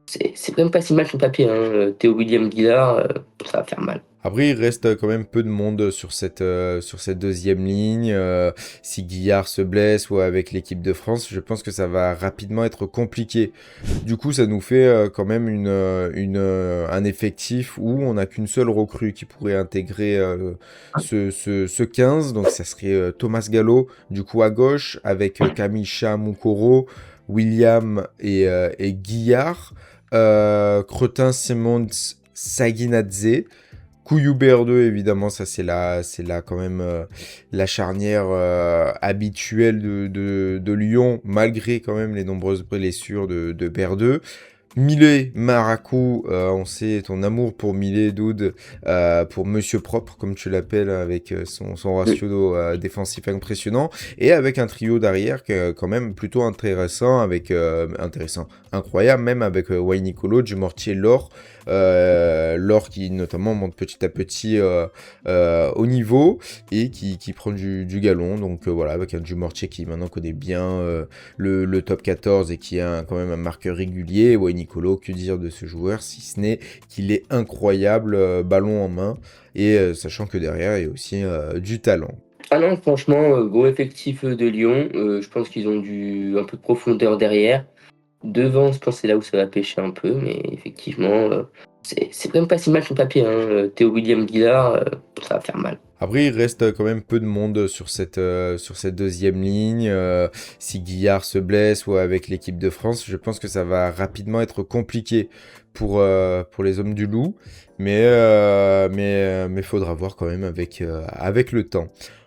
C'est quand même pas si mal sur le papier, hein, Théo William Guillard, ça va faire mal. Après, il reste quand même peu de monde sur cette deuxième ligne. Si Guillard se blesse ou avec l'équipe de France, je pense que ça va rapidement être compliqué. Du coup, ça nous fait quand même un effectif où on n'a qu'une seule recrue qui pourrait intégrer ce 15. Donc, ça serait Thomas Gallo, du coup, à gauche, avec Kamisha Mukoro, William et Guillard. Cretin, Simons, Saginadze. Couillou-BR2, évidemment, ça c'est là quand même la charnière habituelle de Lyon, malgré quand même les nombreuses blessures de BR2. Millet, Maracou, on sait ton amour pour Millet, Doud, pour Monsieur Propre, comme tu l'appelles, avec son Mmh. ratio défensif impressionnant, et avec un trio derrière qui est quand même plutôt intéressant, incroyable même, avec Wayne Nicolo, Dumortier, Laure, Laure qui notamment monte petit à petit au niveau, et qui prend du galon, donc voilà, avec un Dumortier qui maintenant connaît bien le top 14 et qui a quand même un marqueur régulier. Ouais, Nicolo, que dire de ce joueur si ce n'est qu'il est incroyable, ballon en main, et sachant que derrière il y a aussi du talent. Ah non, franchement, gros effectif, de Lyon, je pense qu'ils ont un peu de profondeur derrière. Devant, je pense que c'est là où ça va pêcher un peu, mais effectivement, c'est quand même pas si mal sur le papier, hein, Théo William Guillard, ça va faire mal. Après, il reste quand même peu de monde sur cette deuxième ligne. Si Guillard se blesse ou avec l'équipe de France, je pense que ça va rapidement être compliqué pour les hommes du Loup. Mais faudra voir quand même avec le temps.